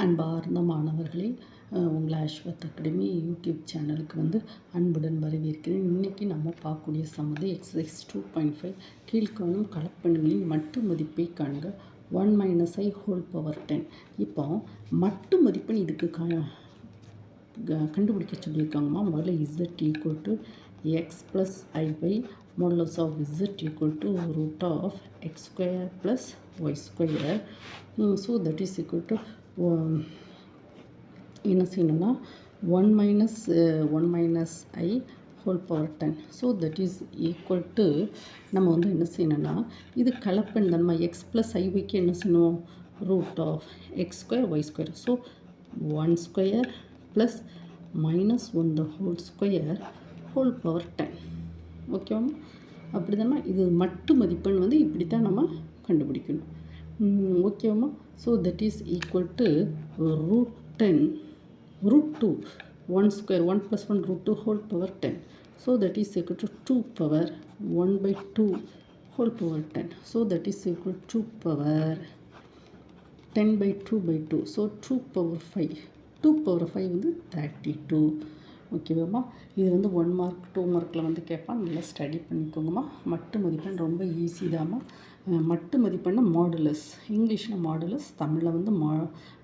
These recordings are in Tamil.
அன்பார்ந்த மாணவர்களே, உங்களை அஸ்வத் அகாடமி யூடியூப் சேனலுக்கு அன்புடன் வரவேற்கிறேன். இன்றைக்கி நம்ம பார்க்கக்கூடிய சமது எக்ஸசைஸ் 2.5 கீழ்காணும் கலப்பெண்களின் மட்டு மதிப்பை காண்க. 1 - i ஹோல் பவர் 10. இப்போ மட்டு மதிப்பெண் இதுக்கு கண்டுபிடிக்க சொல்லியிருக்காங்கம்மா. முதல்ல z equal to x plus i by modulus of z equal to root of x square plus y square. So that is equal to என்ன செய்யணும்னா 1 minus i whole power 10. So that is equal to நம்ம என்ன செய்யணும்னா இது கலப்பெண் தானே, எக்ஸ் ப்ளஸ் ஐவைக்கு என்ன செய்யணும், root of x square y square. So 1 square plus minus 1 the whole square whole power 10. ஓகேவா? அப்படி தானே இது மட்டு மதிப்பெண் இப்படி தான் நம்ம கண்டுபிடிக்கணும். ஓகேவா? So that is equal to root 10 root 2 1 square 1 plus 1 root 2 whole power 10. So that is equal to 2 power 1 by 2 whole power 10. So that is equal to 2 power 10 by 2 by 2. So 2 power 5. 2 power 5 32. ஓகேவாம்மா? இது 1 மார்க் 2 மார்க்கில் கேட்பான். நல்லா ஸ்டடி பண்ணிக்கோங்கம்மா. மட்டு மதிப்பெண் ரொம்ப ஈஸி தாம்மா. மட்டு மதிப்பெண்ணை மாடுலஸ், இங்கிலீஷில் மாடுலஸ், தமிழில்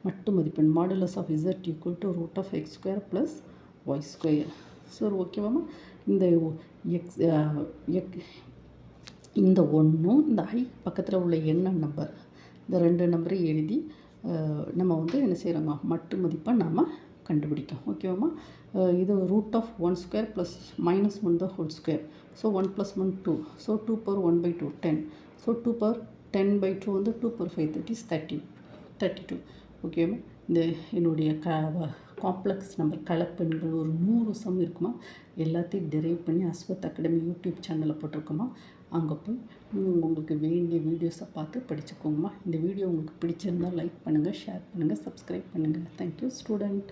மட்டு மதிப்பெண் modulus of z equal to root of x square plus y square. So ஓகேவாம்மா? இந்த இந்த ஒன்றும் இந்த ஐ பக்கத்தில் உள்ள என்ன நம்பர், இந்த 2 நம்பரையும் எழுதி நம்ம என்ன செய்கிறோங்க, மட்டு மதிப்பெண் நாம் கண்டுபிடிக்கும். ஓகேவாம்மா? இது root of 1 square plus minus 1 the whole square. So 1 + 1 2. So 2 power 1 by 2 10. So 2 power 10 by 2 2 power 5 that is 32. ஓகேவா? இந்த என்னுடைய காம்ப்ளெக்ஸ் நம்பர் கலப்பெண்கள் ஒரு 100 சம் இருக்குமா, எல்லாத்தையும் டெரைவ் பண்ணி அஸ்வத் அகாடமி யூடியூப் சேனலில் போட்டிருக்கோமா. அங்கே போய் உங்களுக்கு வேண்டிய வீடியோஸை பார்த்து படிச்சுக்கோங்கம்மா. இந்த வீடியோ உங்களுக்கு பிடிச்சிருந்தால் லைக் பண்ணுங்கள், ஷேர் பண்ணுங்கள், சப்ஸ்கிரைப் பண்ணுங்கள். Thank you student.